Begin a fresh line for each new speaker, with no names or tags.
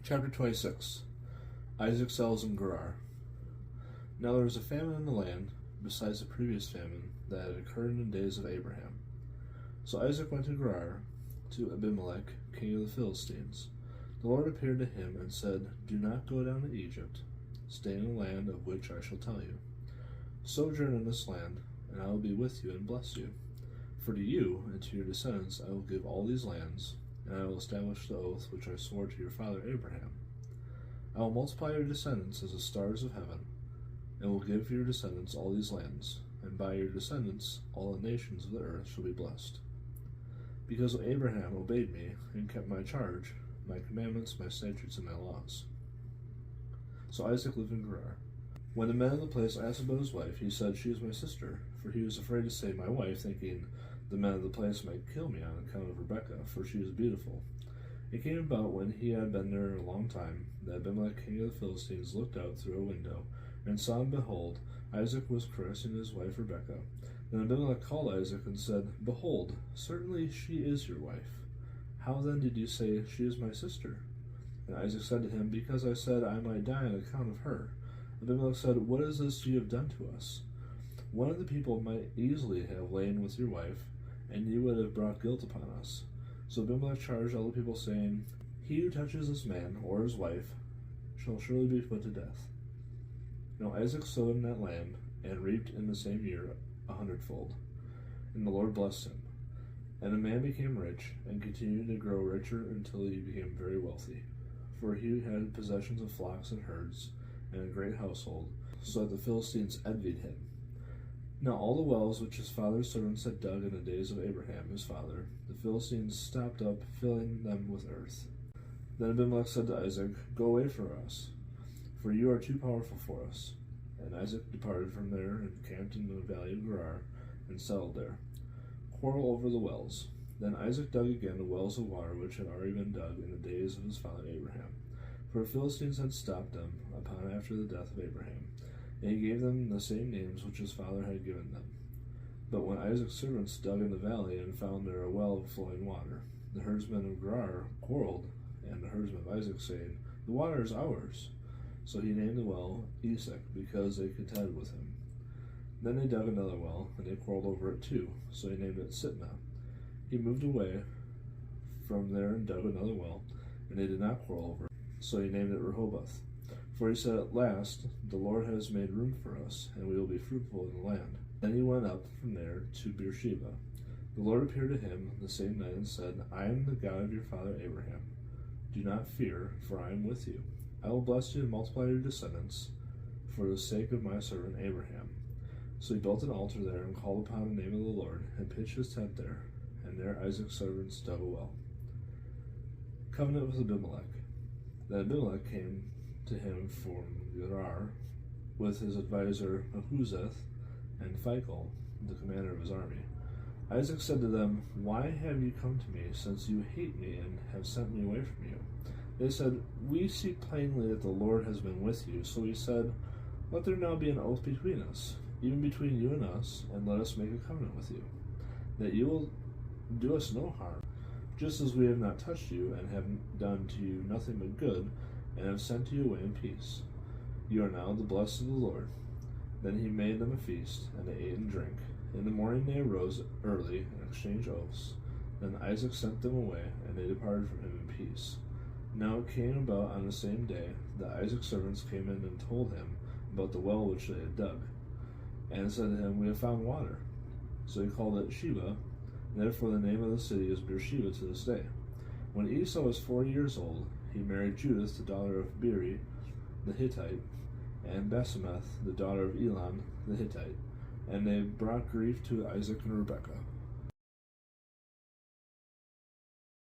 Chapter 26. Isaac sells in Gerar. Now there was a famine in the land, besides the previous famine that had occurred in the days of Abraham. So Isaac went to Gerar, to Abimelech, king of the Philistines. The Lord appeared to him and said, "Do not go down to Egypt. Stay in the land of which I shall tell you. Sojourn in this land, and I will be with you and bless you. For to you and to your descendants I will give all these lands, and I will establish the oath which I swore to your father Abraham. I will multiply your descendants as the stars of heaven, and will give your descendants all these lands, and by your descendants all the nations of the earth shall be blessed. Because Abraham obeyed me and kept my charge, my commandments, my statutes, and my laws." So Isaac lived in Gerar. When the men of the place asked about his wife, he said, "She is my sister," for he was afraid to say my wife, thinking the men of the place might kill me on account of Rebekah, for she was beautiful. It came about when he had been there a long time, that Abimelech, king of the Philistines, looked out through a window, and saw, and behold, Isaac was caressing his wife Rebekah. Then Abimelech called Isaac and said, "Behold, certainly she is your wife. How then did you say, 'She is my sister'?" And Isaac said to him, "Because I said I might die on account of her." Abimelech said, "What is this you have done to us? One of the people might easily have lain with your wife, and you would have brought guilt upon us." So Abimelech charged all the people, saying, "He who touches this man or his wife shall surely be put to death." Now Isaac sowed in that land, and reaped in the same year 100-fold. And the Lord blessed him. And the man became rich, and continued to grow richer until he became very wealthy. For he had possessions of flocks and herds, and a great household, so that the Philistines envied him. Now all the wells which his father's servants had dug in the days of Abraham his father, the Philistines stopped up, filling them with earth. Then Abimelech said to Isaac, "Go away from us, for you are too powerful for us." And Isaac departed from there, and camped in the valley of Gerar, and settled there. Quarrel over the wells. Then Isaac dug again the wells of water which had already been dug in the days of his father Abraham, for the Philistines had stopped them upon after the death of Abraham, and he gave them the same names which his father had given them. But when Isaac's servants dug in the valley and found there a well of flowing water, the herdsmen of Gerar quarreled, and the herdsmen of Isaac, saying, "The water is ours." So he named the well Esek, because they contended with him. Then they dug another well, and they quarreled over it too, so he named it Sitnah. He moved away from there and dug another well, and they did not quarrel over it, so he named it Rehoboth. For he said, "At last the Lord has made room for us, and we will be fruitful in the land." Then he went up from there to Beersheba. The Lord appeared to him the same night and said, "I am the God of your father Abraham. Do not fear, for I am with you. I will bless you and multiply your descendants for the sake of my servant Abraham." So he built an altar there and called upon the name of the Lord, and pitched his tent there, and there Isaac's servants dug a well. Covenant with Abimelech. Then Abimelech came to him from Gerar with his advisor Ahuzeth and Phicol, the commander of his army. Isaac said to them, "Why have you come to me, since you hate me and have sent me away from you?" They said, "We see plainly that the Lord has been with you." So he said, "Let there now be an oath between us, even between you and us, and let us make a covenant with you, that you will do us no harm, just as we have not touched you, and have done to you nothing but good, and have sent you away in peace. You are now the blessed of the Lord." Then he made them a feast, and they ate and drank. In the morning they arose early and exchanged oaths. Then Isaac sent them away, and they departed from him in peace. Now it came about on the same day that Isaac's servants came in and told him about the well which they had dug, and said to him, "We have found water." So he called it Sheba, and therefore the name of the city is Beersheba to this day. When Esau was 40 years old, he married Judith, the daughter of Beeri the Hittite, and Basemeth, the daughter of Elon the Hittite, and they brought grief to Isaac and Rebekah.